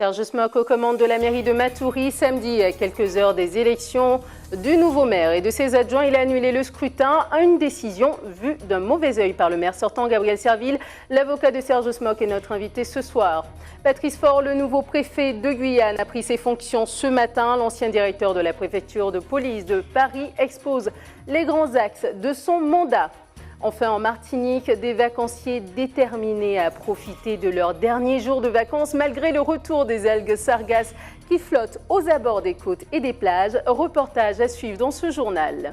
Serge Smock aux commandes de la mairie de Matoury. Samedi, à quelques heures des élections du nouveau maire et de ses adjoints, il a annulé le scrutin. Une décision vue d'un mauvais œil par le maire sortant, Gabriel Serville. L'avocat de Serge Smock est notre invité ce soir. Patrice Faure, le nouveau préfet de Guyane, a pris ses fonctions ce matin. L'ancien directeur de la préfecture de police de Paris expose les grands axes de son mandat. Enfin, en Martinique, des vacanciers déterminés à profiter de leurs derniers jours de vacances malgré le retour des algues sargasses qui flottent aux abords des côtes et des plages. Reportage à suivre dans ce journal.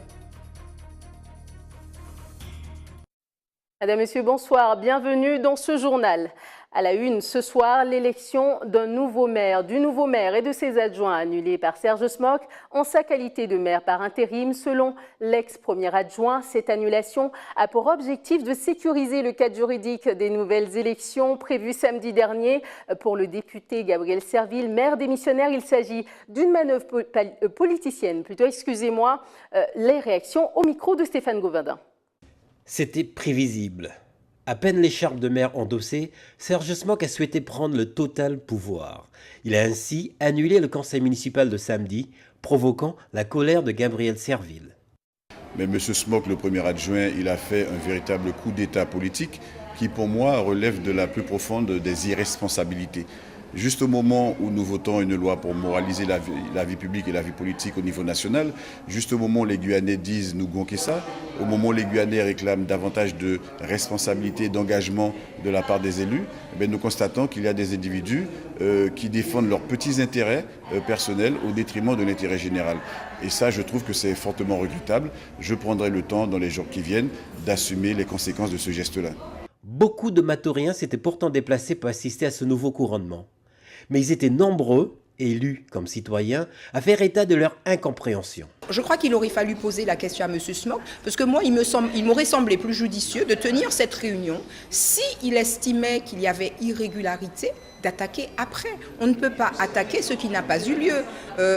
Madame, Monsieur, bonsoir. Bienvenue dans ce journal. À la une ce soir, l'élection du nouveau maire et de ses adjoints annulée par Serge Smock en sa qualité de maire par intérim. Selon l'ex-premier adjoint, cette annulation a pour objectif de sécuriser le cadre juridique des nouvelles élections prévues samedi dernier. Pour le député Gabriel Serville, maire démissionnaire, il s'agit d'une manœuvre politicienne. Les réactions au micro de Stéphane Govindin. C'était prévisible. À peine l'écharpe de maire endossée, Serge Smock a souhaité prendre le total pouvoir. Il a ainsi annulé le conseil municipal de samedi, provoquant la colère de Gabriel Serville. Mais M. Smock, le premier adjoint, il a fait un véritable coup d'État politique qui, pour moi, relève de la plus profonde des irresponsabilités. Juste au moment où nous votons une loi pour moraliser la vie publique et la vie politique au niveau national, juste au moment où les Guyanais disent nous gonquer ça, au moment où les Guyanais réclament davantage de responsabilité et d'engagement de la part des élus, nous constatons qu'il y a des individus qui défendent leurs petits intérêts personnels au détriment de l'intérêt général. Et ça, je trouve que c'est fortement regrettable. Je prendrai le temps dans les jours qui viennent d'assumer les conséquences de ce geste-là. Beaucoup de Matouriens s'étaient pourtant déplacés pour assister à ce nouveau couronnement. Mais ils étaient nombreux, élus comme citoyens, à faire état de leur incompréhension. Je crois qu'il aurait fallu poser la question à M. Smock, parce que moi, il m'aurait semblé plus judicieux de tenir cette réunion s'il estimait qu'il y avait irrégularité, d'attaquer après. On ne peut pas attaquer ce qui n'a pas eu lieu.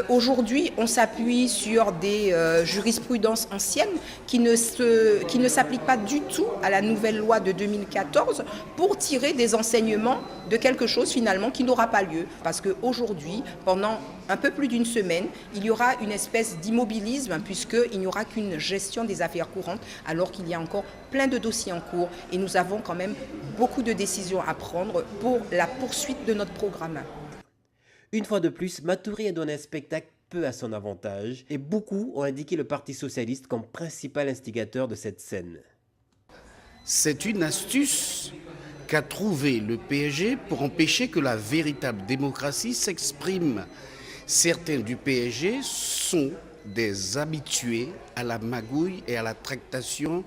Aujourd'hui, on s'appuie sur des jurisprudences anciennes qui ne s'appliquent pas du tout à la nouvelle loi de 2014 pour tirer des enseignements de quelque chose finalement qui n'aura pas lieu. Parce qu'aujourd'hui, pendant un peu plus d'une semaine, il y aura une espèce d'immobilisme puisqu'il n'y aura qu'une gestion des affaires courantes alors qu'il y a encore plein de dossiers en cours et nous avons quand même beaucoup de décisions à prendre pour la poursuite de notre programme. Une fois de plus, Matoury a donné un spectacle peu à son avantage et beaucoup ont indiqué le Parti socialiste comme principal instigateur de cette scène. C'est une astuce qu'a trouvé le PSG pour empêcher que la véritable démocratie s'exprime. Certains du PSG sont des habitués à la magouille et à la tractation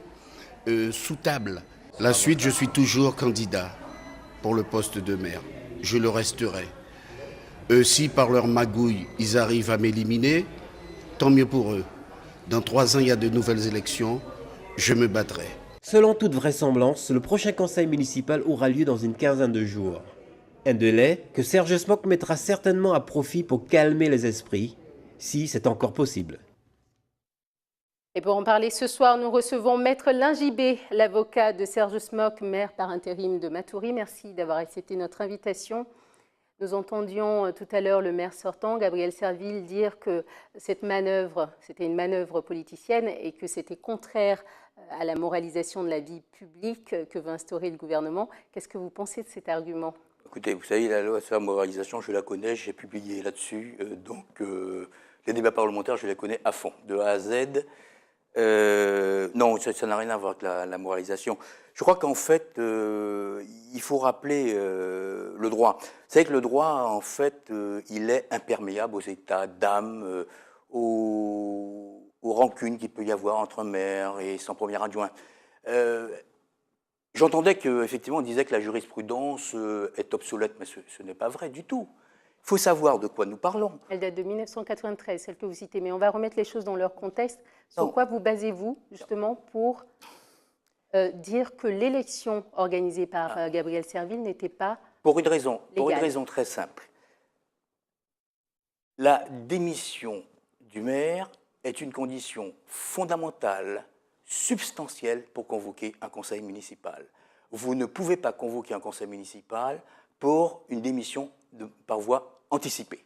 sous table. La suite, je suis toujours candidat pour le poste de maire. Je le resterai. Si par leur magouille, ils arrivent à m'éliminer, tant mieux pour eux. Dans 3 ans, il y a de nouvelles élections, je me battrai. Selon toute vraisemblance, le prochain conseil municipal aura lieu dans une quinzaine de jours. Un délai que Serge Smock mettra certainement à profit pour calmer les esprits, si c'est encore possible. Et pour en parler ce soir, nous recevons Maître Lingibé, l'avocat de Serge Smock, maire par intérim de Matoury. Merci d'avoir accepté notre invitation. Nous entendions tout à l'heure le maire sortant, Gabriel Serville, dire que cette manœuvre, c'était une manœuvre politicienne et que c'était contraire à la moralisation de la vie publique que veut instaurer le gouvernement. Qu'est-ce que vous pensez de cet argument ? Écoutez, vous savez, la loi sur la moralisation, je la connais, j'ai publié là-dessus. Les débats parlementaires, je les connais à fond, de A à Z. Non, ça n'a rien à voir avec la moralisation. Je crois qu'en fait, il faut rappeler le droit. Vous savez que le droit, en fait, il est imperméable aux états d'âme, aux rancunes qu'il peut y avoir entre un maire et son premier adjoint. J'entendais qu'effectivement, on disait que la jurisprudence est obsolète, mais ce n'est pas vrai du tout. Il faut savoir de quoi nous parlons. Elle date de 1993, celle que vous citez, mais on va remettre les choses dans leur contexte. Sur quoi vous basez-vous, justement, pour dire que l'élection organisée par Gabriel Serville n'était pas pour une raison légale. Très simple. La démission du maire est une condition fondamentale, substantielle pour convoquer un conseil municipal. Vous ne pouvez pas convoquer un conseil municipal pour une démission par voie anticipée.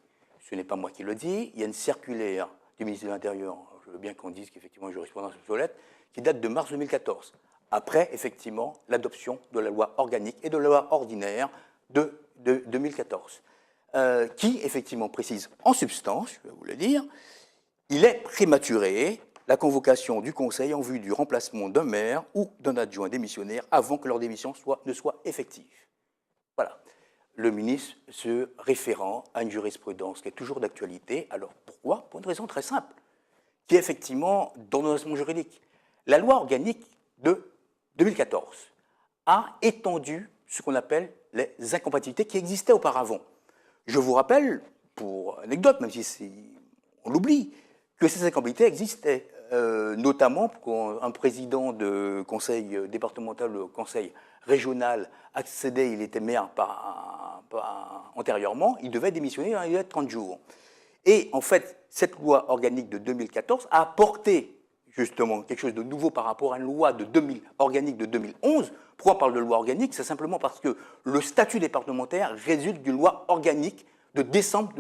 Ce n'est pas moi qui le dis, il y a une circulaire du ministre de l'Intérieur, je veux bien qu'on dise qu'effectivement une jurisprudence obsolète, qui date de mars 2014, après effectivement l'adoption de la loi organique et de la loi ordinaire de 2014, qui effectivement précise en substance, je vais vous le dire, il est prématuré la convocation du Conseil en vue du remplacement d'un maire ou d'un adjoint démissionnaire avant que leur démission ne soit effective. Voilà. Le ministre se référant à une jurisprudence qui est toujours d'actualité. Alors pourquoi? Pour une raison très simple, qui est effectivement d'ordonnancement juridique. La loi organique de 2014 a étendu ce qu'on appelle les incompatibilités qui existaient auparavant. Je vous rappelle, pour anecdote, même si on l'oublie, que ces incompatibilités existaient, notamment pour un président de conseil départemental ou conseil régional accédait, il était maire antérieurement, il devait démissionner dans les délai de 30 jours. Et en fait, cette loi organique de 2014 a apporté justement quelque chose de nouveau par rapport à une loi organique de 2011. Pourquoi on parle de loi organique? C'est simplement parce que le statut des parlementaires résulte d'une loi organique de décembre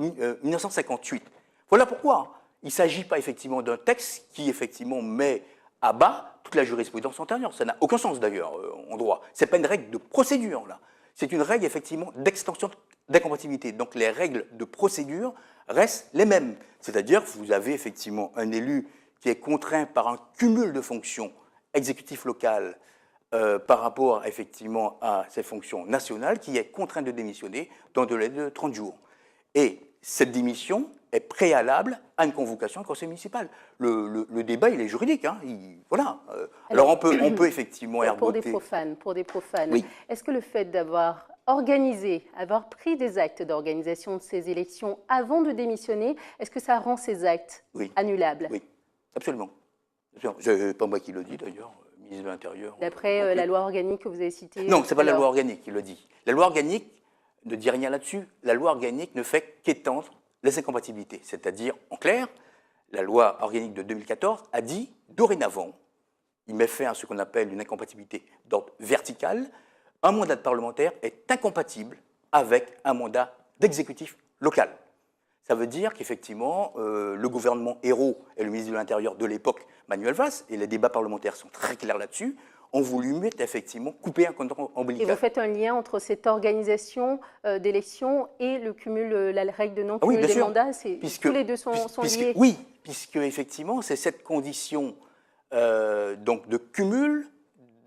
1958. Voilà pourquoi il ne s'agit pas effectivement d'un texte qui effectivement met à bas toute la jurisprudence antérieure. Ça n'a aucun sens d'ailleurs en droit. Ce n'est pas une règle de procédure là. C'est une règle effectivement d'extension d'incompatibilité. Donc les règles de procédure restent les mêmes. C'est-à-dire que vous avez effectivement un élu qui est contraint par un cumul de fonctions exécutif local par rapport effectivement à ses fonctions nationales, qui est contraint de démissionner dans un délai de 30 jours. Et cette démission est préalable à une convocation du conseil municipal. Le débat, il est juridique. Hein, voilà. Alors on peut effectivement ergoter. Pour des profanes, oui. Est-ce que le fait d'avoir organisé, avoir pris des actes d'organisation de ces élections avant de démissionner, est-ce que ça rend ces actes annulables? Oui, absolument. C'est pas moi qui le dis d'ailleurs, ministre de l'Intérieur. D'après la loi organique que vous avez citée. Non, ce n'est pas la loi organique qui le dit. La loi organique ne dit rien là-dessus. La loi organique ne fait qu'étendre les incompatibilités. C'est-à-dire, en clair, la loi organique de 2014 a dit, dorénavant, il met fin à ce qu'on appelle une incompatibilité d'ordre vertical, un mandat de parlementaire est incompatible avec un mandat d'exécutif local. Ça veut dire qu'effectivement, le gouvernement Ayrault et le ministre de l'Intérieur de l'époque, Manuel Valls, et les débats parlementaires sont très clairs là-dessus, ont voulu mettre effectivement, couper un cordon ombilical. Et vous faites un lien entre cette organisation d'élections et le cumul, la règle de non-cumul des mandats, tous les deux sont liés. Oui, puisque effectivement, c'est cette condition donc de cumul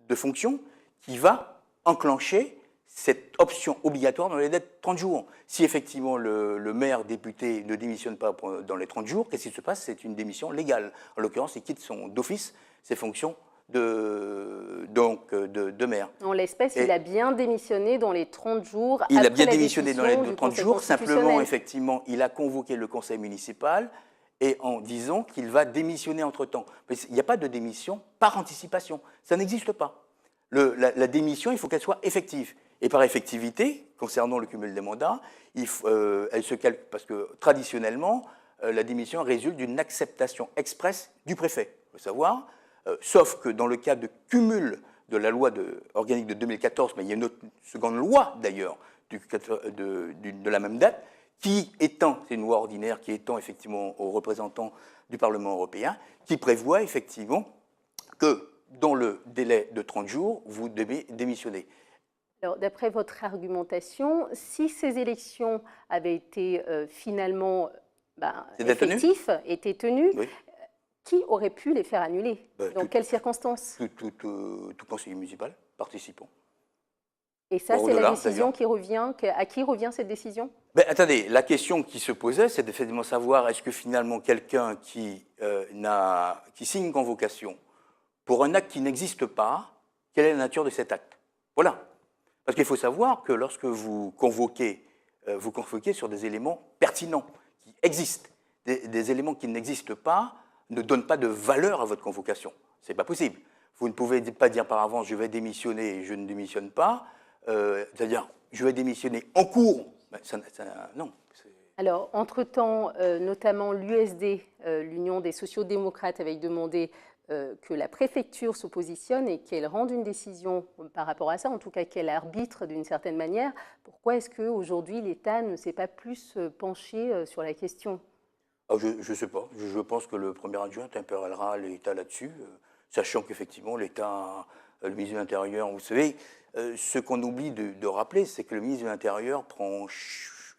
de fonctions qui va enclencher cette option obligatoire dans les délais de 30 jours. Si effectivement le maire député ne démissionne pas dans les 30 jours, qu'est-ce qui se passe? C'est une démission légale. En l'occurrence, il quitte d'office ses fonctions de maire. En l'espèce, il a bien démissionné dans les 30 jours. Il a bien démissionné dans les 30 jours, simplement, effectivement, il a convoqué le conseil municipal et en disant qu'il va démissionner entre-temps. Mais il n'y a pas de démission par anticipation. Ça n'existe pas. La démission, il faut qu'elle soit effective. Et par effectivité, concernant le cumul des mandats, elle se calcule parce que traditionnellement, la démission résulte d'une acceptation expresse du préfet. Il faut savoir. Sauf que dans le cas de cumul de la loi organique de 2014, mais il y a une seconde loi d'ailleurs de la même date, qui étend, c'est une loi ordinaire qui étend effectivement aux représentants du Parlement européen, qui prévoit effectivement que dans le délai de 30 jours, vous devez démissionner. Alors, d'après votre argumentation, si ces élections avaient été finalement effectives, étaient tenues, oui. Qui aurait pu les faire annuler? Dans quelles circonstances? Tout conseiller municipal participant. Et ça, c'est la décision qui revient. À qui revient cette décision? Attendez, la question qui se posait, c'est de savoir est-ce que finalement quelqu'un qui signe une convocation pour un acte qui n'existe pas, quelle est la nature de cet acte? Voilà. Parce qu'il faut savoir que lorsque vous convoquez sur des éléments pertinents, qui existent, des éléments qui n'existent pas, ne donne pas de valeur à votre convocation. Ce n'est pas possible. Vous ne pouvez pas dire par avance, je vais démissionner et je ne démissionne pas. C'est-à-dire, je vais démissionner en cours. Non, Alors, entre-temps, notamment l'USD, l'Union des sociaux-démocrates, avait demandé que la préfecture se positionne et qu'elle rende une décision par rapport à ça, en tout cas qu'elle arbitre d'une certaine manière. Pourquoi est-ce qu'aujourd'hui l'État ne s'est pas plus penché sur la question? Je ne sais pas. Je pense que le premier adjoint interpellera l'État là-dessus, sachant qu'effectivement l'État, le ministre de l'Intérieur, vous savez, ce qu'on oublie de rappeler, c'est que le ministre de l'Intérieur prend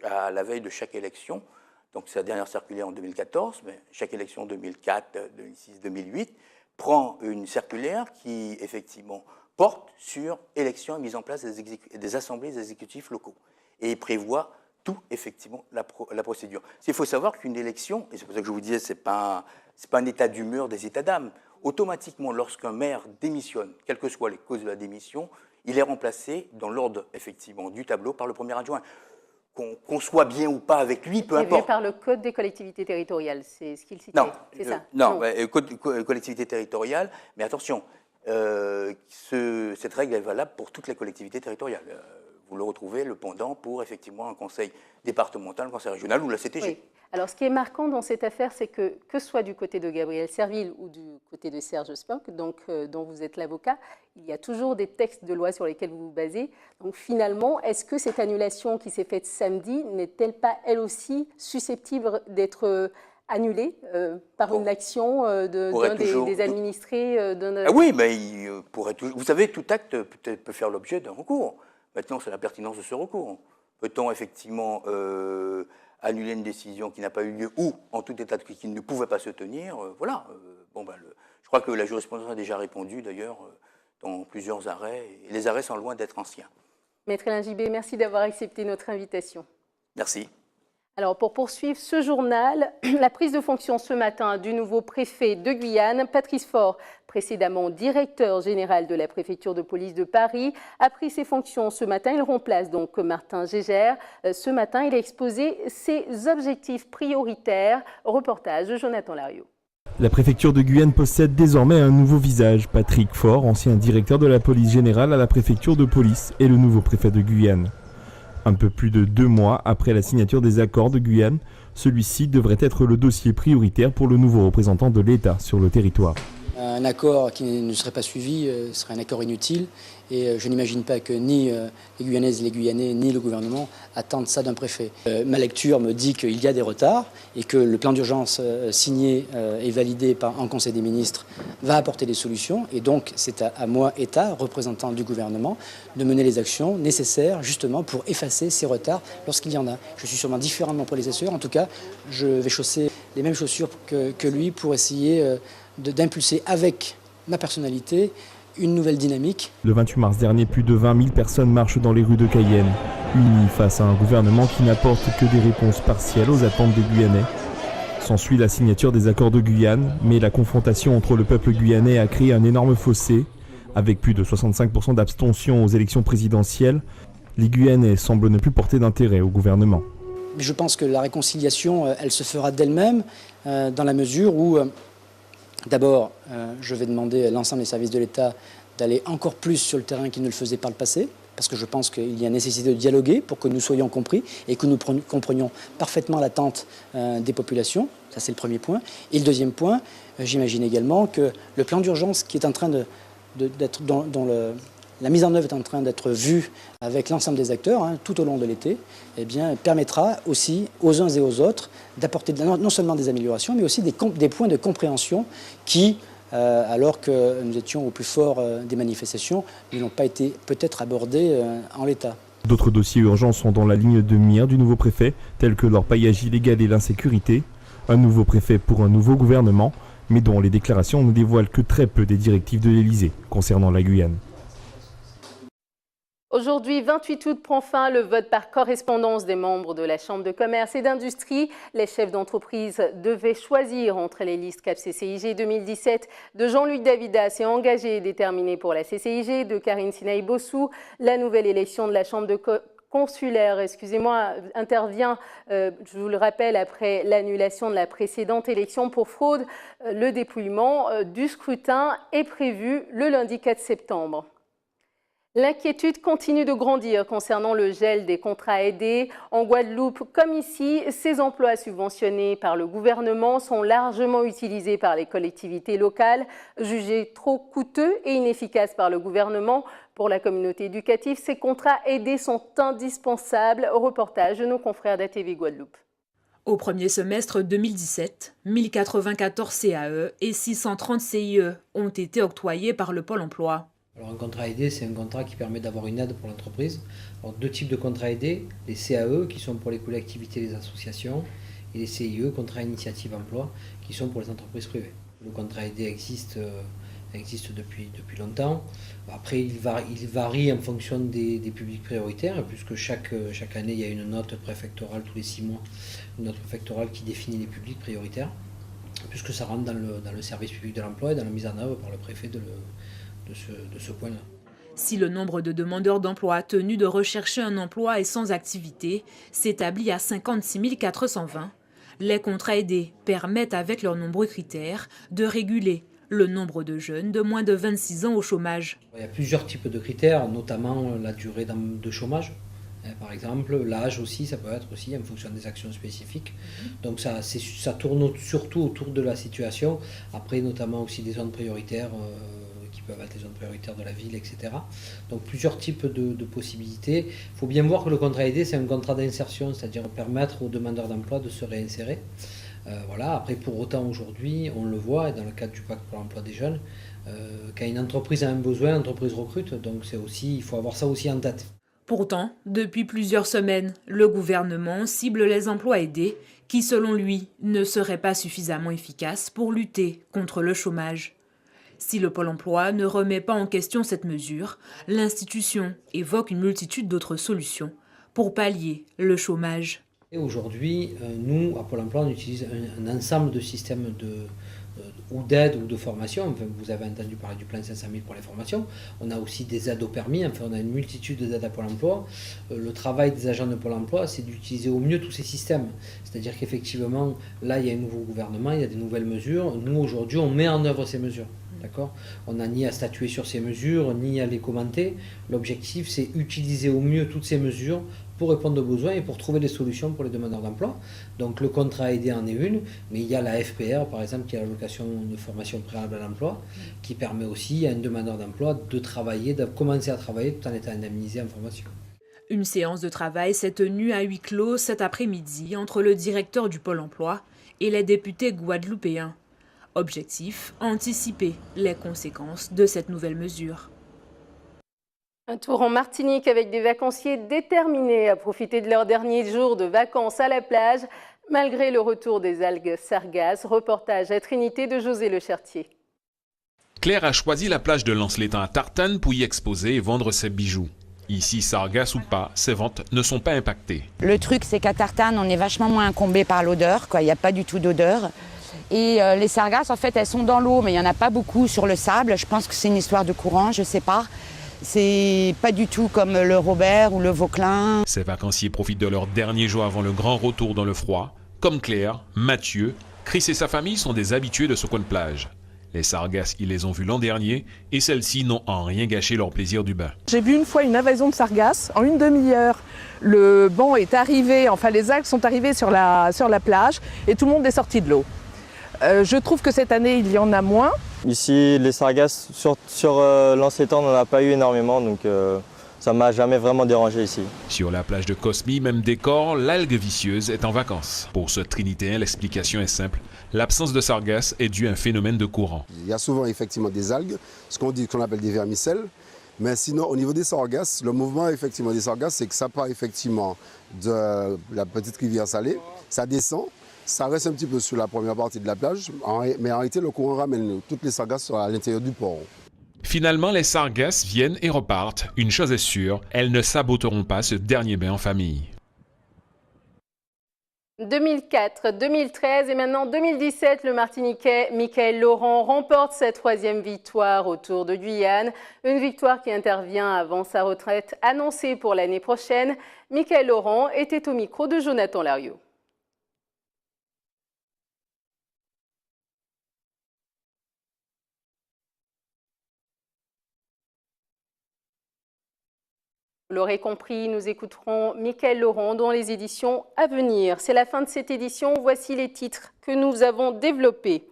à la veille de chaque élection, donc sa dernière circulaire en 2014, mais chaque élection 2004, 2006, 2008, prend une circulaire qui, effectivement, porte sur élection et mise en place des assemblées des exécutifs locaux. Et prévoit tout, effectivement, la procédure. Il faut savoir qu'une élection, et c'est pour ça que je vous disais, ce n'est pas un état d'humeur des états d'âme, automatiquement, lorsqu'un maire démissionne, quelles que soient les causes de la démission, il est remplacé dans l'ordre, effectivement, du tableau par le premier adjoint. Qu'on soit bien ou pas avec lui, peu importe. Prévu par le Code des collectivités territoriales, c'est ce qu'il citait. Non, c'est ça. Non. Collectivité territoriale, mais attention, cette règle est valable pour toutes les collectivités territoriales. Vous le retrouvez, le pendant, pour effectivement un conseil départemental, un conseil régional ou la CTG. Oui. Alors, ce qui est marquant dans cette affaire, c'est que ce soit du côté de Gabriel Serville ou du côté de Serge Smock, dont vous êtes l'avocat, il y a toujours des textes de loi sur lesquels vous vous basez. Donc, finalement, est-ce que cette annulation qui s'est faite samedi n'est-elle pas, elle aussi, susceptible d'être annulée par une action d'un des administrés Oui, mais il pourrait toujours... Vous savez, tout acte peut faire l'objet d'un recours. Maintenant, c'est la pertinence de ce recours. Peut-on effectivement annuler une décision qui n'a pas eu lieu ou, en tout état de cause, qui ne pouvait pas se tenir voilà. Je crois que la jurisprudence a déjà répondu, d'ailleurs, dans plusieurs arrêts. Et les arrêts sont loin d'être anciens. Maître Alain Gibé, merci d'avoir accepté notre invitation. Merci. Alors, pour poursuivre ce journal, la prise de fonction ce matin du nouveau préfet de Guyane, Patrice Faure, précédemment directeur général de la préfecture de police de Paris, a pris ses fonctions ce matin. Il remplace donc Martin Gégère. Ce matin, il a exposé ses objectifs prioritaires. Reportage de Jonathan Lariot. La préfecture de Guyane possède désormais un nouveau visage. Patrick Faure, ancien directeur de la police générale à la préfecture de police, est le nouveau préfet de Guyane. Un peu plus de 2 mois après la signature des accords de Guyane, celui-ci devrait être le dossier prioritaire pour le nouveau représentant de l'État sur le territoire. Un accord qui ne serait pas suivi serait un accord inutile et je n'imagine pas que ni les Guyanaises et les Guyanais ni le gouvernement attendent ça d'un préfet. Ma lecture me dit qu'il y a des retards et que le plan d'urgence signé et validé en Conseil des ministres va apporter des solutions et donc c'est à moi, État, représentant du gouvernement, de mener les actions nécessaires justement pour effacer ces retards lorsqu'il y en a. Je suis sûrement différent de mon prédécesseur, en tout cas je vais chausser les mêmes chaussures que lui pour essayer d'impulser avec ma personnalité une nouvelle dynamique. Le 28 mars dernier, plus de 20 000 personnes marchent dans les rues de Cayenne, unies face à un gouvernement qui n'apporte que des réponses partielles aux attentes des Guyanais. S'ensuit la signature des accords de Guyane, mais la confrontation entre le peuple guyanais a créé un énorme fossé. Avec plus de 65% d'abstention aux élections présidentielles, les Guyanais semblent ne plus porter d'intérêt au gouvernement. Je pense que la réconciliation, elle se fera d'elle-même, dans la mesure où d'abord, je vais demander à l'ensemble des services de l'État d'aller encore plus sur le terrain qu'ils ne le faisaient par le passé, parce que je pense qu'il y a nécessité de dialoguer pour que nous soyons compris et que nous comprenions parfaitement l'attente des populations. Ça, c'est le premier point. Et le deuxième point, j'imagine également que le plan d'urgence qui est en train d'être la mise en œuvre est en train d'être vue avec l'ensemble des acteurs tout au long de l'été, eh bien, permettra aussi aux uns et aux autres d'apporter non seulement des améliorations, mais aussi des points de compréhension qui, alors que nous étions au plus fort des manifestations, n'ont pas été peut-être abordés en l'état. D'autres dossiers urgents sont dans la ligne de mire du nouveau préfet, tels que l'orpaillage illégal et l'insécurité, un nouveau préfet pour un nouveau gouvernement, mais dont les déclarations ne dévoilent que très peu des directives de l'Élysée concernant la Guyane. Aujourd'hui, 28 août, prend fin le vote par correspondance des membres de la Chambre de commerce et d'industrie. Les chefs d'entreprise devaient choisir entre les listes CAP CCIG 2017 de Jean-Luc Davidas et engagé et déterminé pour la CCIG, de Karine Sinaï Bossou. La nouvelle élection de la Chambre de consulaire, intervient, je vous le rappelle, après l'annulation de la précédente élection pour fraude. Le dépouillement du scrutin est prévu le lundi 4 septembre. L'inquiétude continue de grandir concernant le gel des contrats aidés. En Guadeloupe, comme ici, ces emplois subventionnés par le gouvernement sont largement utilisés par les collectivités locales, jugés trop coûteux et inefficaces par le gouvernement. Pour la communauté éducative, ces contrats aidés sont indispensables. Reportage de nos confrères d'ATV Guadeloupe. Au premier semestre 2017, 1094 CAE et 630 CIE ont été octroyés par le Pôle emploi. Alors un contrat aidé, c'est un contrat qui permet d'avoir une aide pour l'entreprise. Alors deux types de contrats aidés, les CAE qui sont pour les collectivités et les associations, et les CIE, contrats initiative emploi, qui sont pour les entreprises privées. Le contrat aidé existe depuis longtemps. Après, il varie en fonction des publics prioritaires, puisque chaque année, il y a une note préfectorale tous les 6 mois, une note préfectorale qui définit les publics prioritaires, puisque ça rentre dans le service public de l'emploi et dans la mise en œuvre par le préfet de ce point-là. Si le nombre de demandeurs d'emploi tenus de rechercher un emploi et sans activité s'établit à 56 420, les contrats aidés permettent, avec leurs nombreux critères, de réguler le nombre de jeunes de moins de 26 ans au chômage. Il y a plusieurs types de critères, notamment la durée de chômage. Par exemple, l'âge aussi, ça peut être aussi en fonction des actions spécifiques. Donc ça tourne surtout autour de la situation. Après, notamment aussi des zones prioritaires qui peuvent être les zones prioritaires de la ville, etc. Donc plusieurs types de possibilités. Il faut bien voir que le contrat aidé, c'est un contrat d'insertion, c'est-à-dire permettre aux demandeurs d'emploi de se réinsérer. Voilà. Après, pour autant, aujourd'hui, on le voit, dans le cadre du pacte pour l'emploi des jeunes, quand une entreprise a un besoin, l'entreprise recrute. Donc il faut avoir ça aussi en tête. Pourtant, depuis plusieurs semaines, le gouvernement cible les emplois aidés qui, selon lui, ne seraient pas suffisamment efficaces pour lutter contre le chômage. Si le Pôle emploi ne remet pas en question cette mesure, l'institution évoque une multitude d'autres solutions pour pallier le chômage. Et aujourd'hui, nous, à Pôle emploi, on utilise un ensemble de systèmes ou d'aide ou de formation. Enfin, vous avez entendu parler du plan 500 000 pour les formations. On a aussi des aides au permis. Enfin, on a une multitude d'aides à Pôle emploi. Le travail des agents de Pôle emploi, c'est d'utiliser au mieux tous ces systèmes. C'est-à-dire qu'effectivement, là, il y a un nouveau gouvernement, il y a des nouvelles mesures. Nous, aujourd'hui, on met en œuvre ces mesures. D'accord ? On n'a ni à statuer sur ces mesures, ni à les commenter. L'objectif, c'est utiliser au mieux toutes ces mesures pour répondre aux besoins et pour trouver des solutions pour les demandeurs d'emploi. Donc le contrat aidé en est une, mais il y a la FPR, par exemple, qui est l'allocation de formation préalable à l'emploi, qui permet aussi à un demandeur d'emploi de travailler, de commencer à travailler tout en étant indemnisé en formation. Une séance de travail s'est tenue à huis clos cet après-midi entre le directeur du Pôle emploi et les députés guadeloupéens. Objectif, anticiper les conséquences de cette nouvelle mesure. Un tour en Martinique avec des vacanciers déterminés à profiter de leur dernier jour de vacances à la plage, malgré le retour des algues sargasses. Reportage à Trinité de José Le Chartier. Claire a choisi la plage de Lance-l'Étang à Tartane pour y exposer et vendre ses bijoux. Ici, sargasses ou pas, ses ventes ne sont pas impactées. Le truc, c'est qu'à Tartane, on est vachement moins incombé par l'odeur, quoi. Il n'y a pas du tout d'odeur. Et les sargasses, en fait, elles sont dans l'eau, mais il n'y en a pas beaucoup sur le sable. Je pense que c'est une histoire de courant, je ne sais pas. C'est pas du tout comme le Robert ou le Vauclin. Ces vacanciers profitent de leur dernier jour avant le grand retour dans le froid. Comme Claire, Mathieu, Chris et sa famille sont des habitués de ce coin de plage. Les sargasses, ils les ont vus l'an dernier et celles-ci n'ont en rien gâché leur plaisir du bain. J'ai vu une fois une invasion de sargasses. En une demi-heure, le banc est arrivé, enfin les algues sont arrivées sur la plage et tout le monde est sorti de l'eau. Je trouve que cette année, il y en a moins. Ici, les sargasses sur Lance-l'Étang, on n'en a pas eu énormément, donc ça ne m'a jamais vraiment dérangé ici. Sur la plage de Cosmy, même décor, l'algue vicieuse est en vacances. Pour ce Trinitéen, l'explication est simple. L'absence de sargasses est due à un phénomène de courant. Il y a souvent effectivement des algues, ce qu'on appelle des vermicelles. Mais sinon, au niveau des sargasses, le mouvement effectivement des sargasses, c'est que ça part effectivement de la petite rivière salée, ça descend. Ça reste un petit peu sur la première partie de la plage, mais en réalité, le courant ramène toutes les sargasses à l'intérieur du port. Finalement, les sargasses viennent et repartent. Une chose est sûre, elles ne saboteront pas ce dernier bain en famille. 2004, 2013 et maintenant 2017, le Martiniquais Michaël Laurent remporte sa 3e victoire au Tour de Guyane. Une victoire qui intervient avant sa retraite annoncée pour l'année prochaine. Michaël Laurent était au micro de Jonathan Lariot. Vous l'aurez compris, nous écouterons Mickaël Laurent dans les éditions à venir. C'est la fin de cette édition. Voici les titres que nous avons développés.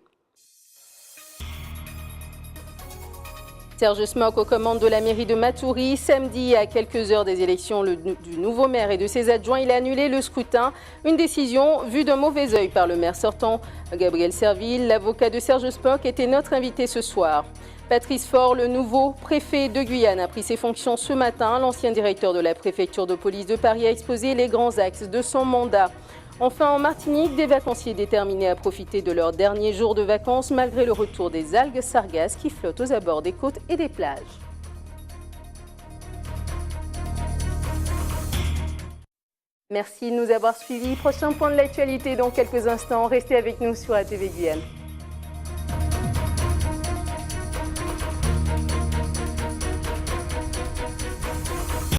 Serge Smock aux commandes de la mairie de Matoury. Samedi, à quelques heures des élections du nouveau maire et de ses adjoints, il a annulé le scrutin. Une décision vue d'un mauvais œil par le maire sortant. Gabriel Serville, l'avocat de Serge Smock, était notre invité ce soir. Patrice Faure, le nouveau préfet de Guyane, a pris ses fonctions ce matin. L'ancien directeur de la préfecture de police de Paris a exposé les grands axes de son mandat. Enfin, en Martinique, des vacanciers déterminés à profiter de leur dernier jour de vacances malgré le retour des algues sargasses qui flottent aux abords des côtes et des plages. Merci de nous avoir suivis. Prochain point de l'actualité dans quelques instants. Restez avec nous sur ATV Guyane.